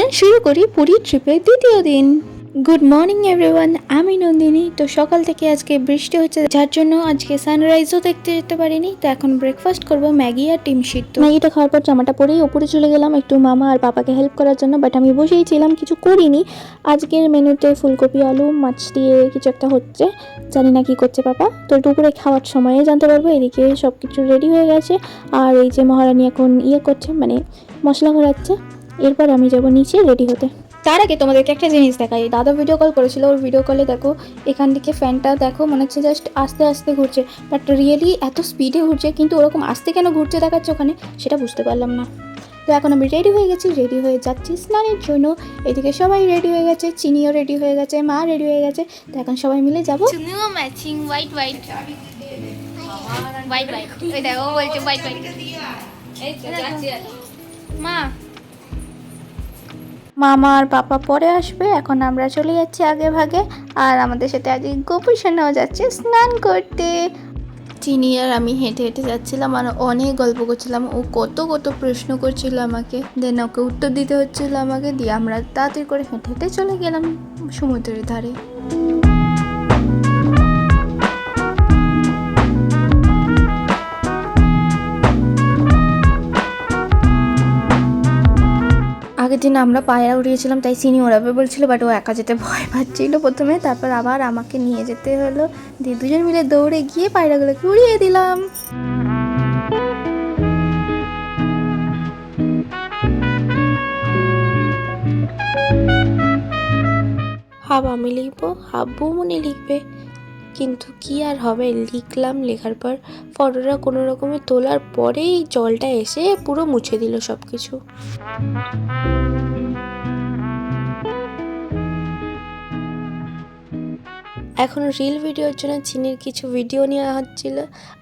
চলেন শুরু করি পুরী ট্রিপের দ্বিতীয় দিন। গুড মর্নিং এভরিওয়ান, আমি নন্দিনী। তো সকাল থেকে আজকে বৃষ্টি হচ্ছে, যার জন্য আজকে সানরাইজও দেখতে যেতে পারিনি। তো এখন ব্রেকফাস্ট করব ম্যাগি আর ডিম সিদ্ধ। ম্যাগিটা খাওয়ার পর জামাটা পরেই উপরে চলে গেলাম একটু মামা আর পাপাকে হেল্প করার জন্য, বাট আমি বসেই ছিলাম, কিছু করিনি। আজকের মেনুতে ফুলকপি আলু মাছ দিয়ে কিছু একটা হচ্ছে, জানি না কি করছে পাপা। তো দুপুরে খাওয়ার সময়ে জানতে পারবো। এদিকে সব কিছু রেডি হয়ে গেছে, আর এই যে মহারানী এখন করছে, মানে মশলা ঘোরাচ্ছে। এরপর আমি যাবো নিচে রেডি হতে। তার আগে তোমাদেরকে একটা জিনিস দেখাই। দাদা ভিডিও কল করেছিল, ওর ভিডিও কলে দেখো এখান থেকে ফ্যানটা দেখো মনে হচ্ছে জাস্ট আস্তে আস্তে ঘুরছে, বাট রিয়েলি এত স্পিডে ঘুরছে, কিন্তু ওরকম আস্তে কেন ঘুরছে দেখাচ্ছে ওখানে, সেটা বুঝতে পারলাম না। তো এখন আমি রেডি হয়ে গেছি, রেডি হয়ে যাচ্ছি স্নানের জন্য। এদিকে সবাই রেডি হয়ে গেছে, চিনিও রেডি হয়ে গেছে, মা রেডি হয়ে গেছে। তো এখন সবাই মিলে যাবো। চুনিও matching white white white white, ওই দেখো বলছে হোয়াইট হোয়াইট। এই তো যাচ্ছি মা। মামা আর পাপা পরে আসবে, এখন আমরা চলে যাচ্ছি আগে ভাগে। আর আমাদের সাথে আজকে গোপুসোনাও যাচ্ছে স্নান করতে। চিনি আর আমি হেঁটে হেঁটে যাচ্ছিলাম আর অনেক গল্প করছিলাম। ও কত কত প্রশ্ন করছিল আমাকে, দেন ওকে উত্তর দিতে হচ্ছিল আমাকে, দিয়ে আমরা তাড়াতাড়ি করে হেঁটে হেঁটে চলে গেলাম সমুদ্রের ধারে। আগের দিন আমরা পায়রা উড়িয়েছিলাম, তাই চিনি ওড়াবে বলছিল, বাট ও একা যেতে ভয় পাচ্ছিল প্রথমে। তারপর আবার আমাকে নিয়ে যেতে হলো, দিয়ে দুজন মিলে দৌড়ে গিয়ে পায়রাগুলোকে উড়িয়ে দিলাম। হাফ আমি লিখবো, হাফ বৌমনি লিখবে, কিন্তু কি আর হবে, লিখলাম। লেখার পর ফটোটা কোনো রকমে তোলার পরেই জলটা এসে পুরো মুছে দিল সব কিছু। এখন রিল ভিডিওর জন্য চিনির কিছু ভিডিও নেওয়া হচ্ছিল,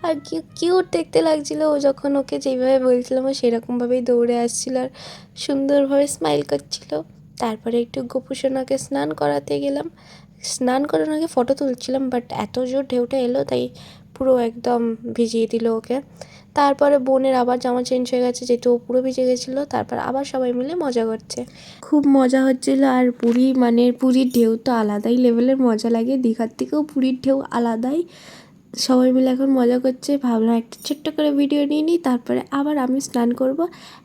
আর কিউট দেখতে লাগছিল। ও যখন ওকে যেইভাবে বলছিলাম ও সেরকমভাবেই দৌড়ে আসছিল আর সুন্দরভাবে স্মাইল করছিল। তারপরে একটু গোপুসোনাকে স্নান করাতে গেলাম। স্নান করানোর আগে ফটো তুলছিলাম, বাট এত জোর ঢেউটা এলো তাই পুরো একদম ভিজিয়ে দিল ওকে। তারপরে বোনের আবার জামা চেঞ্জ হয়ে গেছে, যেহেতু ও পুরো ভিজে গেছিলো। তারপর আবার সবাই মিলে মজা করছে, খুব মজা হচ্ছিলো। আর পুরীর ঢেউ তো আলাদাই লেভেলের মজা লাগে, দীঘার থেকেও পুরীর ঢেউ আলাদাই। সবাই মিলে এখন মজা করছে। ভাবলাম একটা ছোট্ট করে ভিডিও নিয়ে নিই, তারপরে আবার আমি স্নান করব।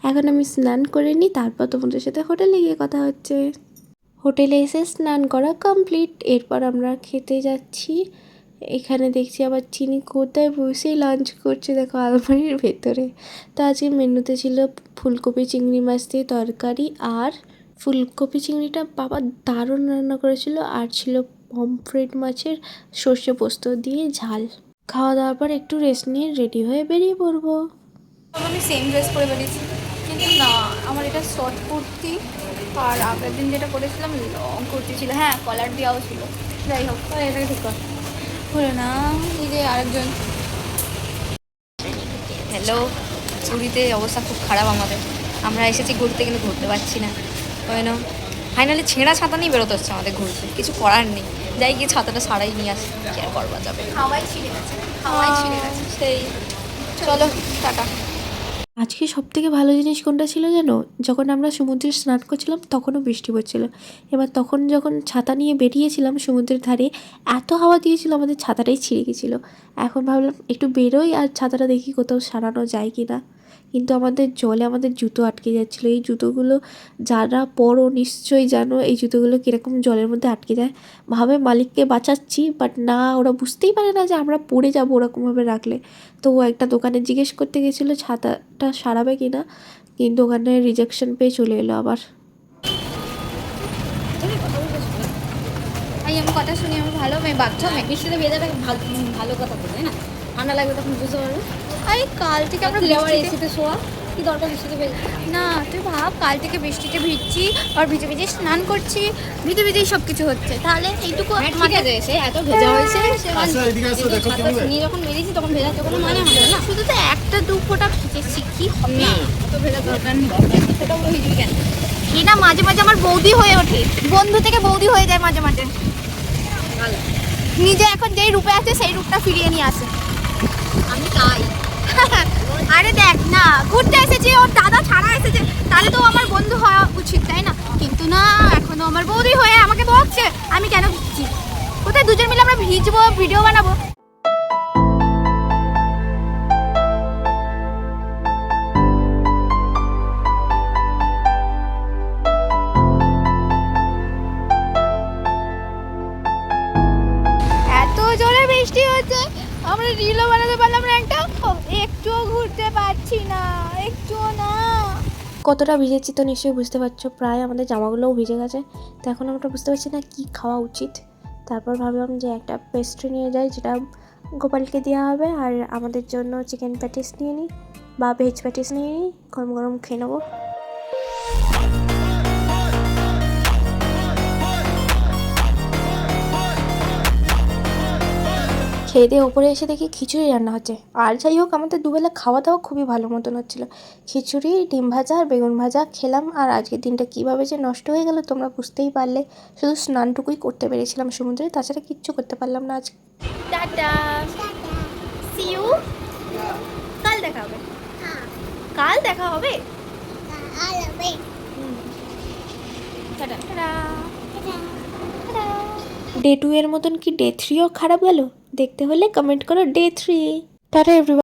এখন আমি স্নান করে নিই, তারপর তোমাদের সাথে হোটেলে গিয়ে কথা হচ্ছে। হোটেলে এসে স্নান করা কমপ্লিট, এরপর আমরা খেতে যাচ্ছি। এখানে দেখছি আবার চিনি কোথায় বসেই লাঞ্চ করছে, দেখো আলমারির ভেতরে। তো আজকে মেনুতে ছিল ফুলকপি চিংড়ি মাছ দিয়ে তরকারি, আর ফুলকপি চিংড়িটা বাবা দারুণ রান্না করেছিল, আর ছিল পমফ্রেট মাছের সর্ষে পোস্ত দিয়ে ঝাল। খাওয়া দাওয়ার পর একটু রেস্ট নিয়ে রেডি হয়ে বেরিয়ে পড়বো। আমি সেম ড্রেস পরে বেরিয়েছি, কিন্তু না, আমার এটা শর্ট কুর্তি, আর আগের দিন যেটা পরেছিলাম লং কুর্তি ছিল। হ্যাঁ, কলার দেওয়াও ছিল। যাই হোক, এটাকে ঠিক কর হলো না। এই যে আরেকজন। হ্যালো, পুরীতে অবস্থা খুব খারাপ আমাদের। আমরা এসেছি ঘুরতে, কিন্তু ঘুরতে পারছি না। কেন ফাইনালি ছেঁড়া ছাতা নিয়ে বেরোতে হচ্ছে আমাদের ঘুরতে, কিছু করার নেই। যাই গিয়ে ছাতাটা সারাই নিয়ে আসি, কি আর করবা যাবে। হাওয়াই ছিঁড়ে গেছে, হাওয়াই ছিঁড়ে গেছে। সেই চলো টাটা। আজকে সবথেকে ভালো জিনিস কোনটা ছিল জানো? যখন আমরা সমুদ্রে স্নান করছিলাম তখনও বৃষ্টি পড়ছিল। এবার তখন যখন ছাতা নিয়ে বেরিয়েছিলাম সমুদ্রের ধারে, এত হাওয়া দিয়েছিল আমাদের ছাতাটাই ছিঁড়ে গেছিলো। এখন ভাবলাম একটু বেরোই আর ছাতাটা দেখি কোথাও সারানো যায় কি না, কিন্তু আমাদের জলে আমাদের জুতো আটকে যাচ্ছিলো। এই জুতোগুলো যারা পরো নিশ্চয়ই জানো এই জুতোগুলো কীরকম জলের মধ্যে আটকে যায়। ভাবে মালিককে বাঁচাচ্ছি, বাট না, ওরা বুঝতেই পারে না যে আমরা পড়ে যাবো ওরকমভাবে রাখলে। তো ও একটা দোকানে জিজ্ঞেস করতে গেছিলো ছাতাটা সারাবে কি না, কিন্তু ওখানে রিজেকশন পেয়ে চলে এলো আবার। আমি কথা শুনি, আমি ভালো মেয়ে, বাচ্চা মেয়ে। বৃষ্টিতে ভেজাটা ভালো কথা বলে না, ঠান্ডা লাগবে তখন বুঝতে পারবে। আরে কাল থেকে আমরা আবার এসিতে শোয়া, কি দরকার বৃষ্টিতে ভেজা? না তুই ভাব, কাল থেকে বৃষ্টিতে ভিজছি আর ভিজে ভিজে স্নান করছি, ভিজে ভিজেই সব কিছু হচ্ছে। তাহলে এইটুকু ঠিক আছে, সে এত ভেজা হয়েছে নিয়ে যখন বেরিয়েছি তখন ভেজাতে কোনো মানে হবে না। শুধু তো একটা দু ফোঁটা ভিজেছি, কি হবে না, অত ভেজা দরকার নেই। সেটা পুরো ভিজবি কেন? এটা মাঝে মাঝে আমার বৌদি হয়ে ওঠে, বন্ধু থেকে বৌদি হয়ে যায় মাঝে মাঝে। নিজে এখন যেই রূপে আছে সেই রূপটা ফিরিয়ে নিয়ে আসে। আমি তাই আরে দেখ না, ঘুরতে এসেছি, ওর দাদা ছাড়া এসেছে, তাহলে তো আমার বন্ধু হওয়া উচিত, তাই না? কিন্তু না, এখনো আমার বৌদি হয়ে আমাকে বকছে। আমি কেন ভিজছি? কোথায় দুজন মিলে আমরা ভিজবো, ভিডিও বানাবো। এত জোরে বৃষ্টি হচ্ছে, আমরা রিলও বানাতে পারলাম না একটা, একটুও ঘুরতে পারছি না, একটুও না। কতটা ভিজেছি তো নিশ্চয়ই বুঝতে পারছো, প্রায় আমাদের জামাগুলোও ভিজে গেছে। তো এখন আমরা বুঝতে পারছি না কি খাওয়া উচিত। তারপর ভাবলাম যে একটা পেস্ট্রি নিয়ে যাই, যেটা গোপালকে দেওয়া হবে, আর আমাদের জন্য চিকেন প্যাটিস নিয়ে নিই বা ভেজ প্যাটিস নিয়ে নিই, গরম গরম খেয়ে নেবো। খেয়ে দিয়ে ওপরে এসে দেখি খিচুড়ি রান্না হচ্ছে। আর যাই হোক, আমাদের দুবেলা খাওয়া দাওয়া খুবই ভালো মতন হচ্ছিলো। খিচুড়ি, ডিম ভাজা আর বেগুন ভাজা খেলাম। আর আজকের দিনটা কীভাবে যে নষ্ট হয়ে গেল তোমরা বুঝতেই পারলে। শুধু স্নানটুকুই করতে পেরেছিলাম সমুদ্রে, তাছাড়া কিচ্ছু করতে পারলাম না আজ। টাটা, সি ইউ, কাল দেখা হবে। কাল দেখা হবে। Tata tata. ডে 2 এর মতন কি ডে 3ও খারাপ গেল? দেখতে হলে কমেন্ট করো ডে 3। Tata everyone.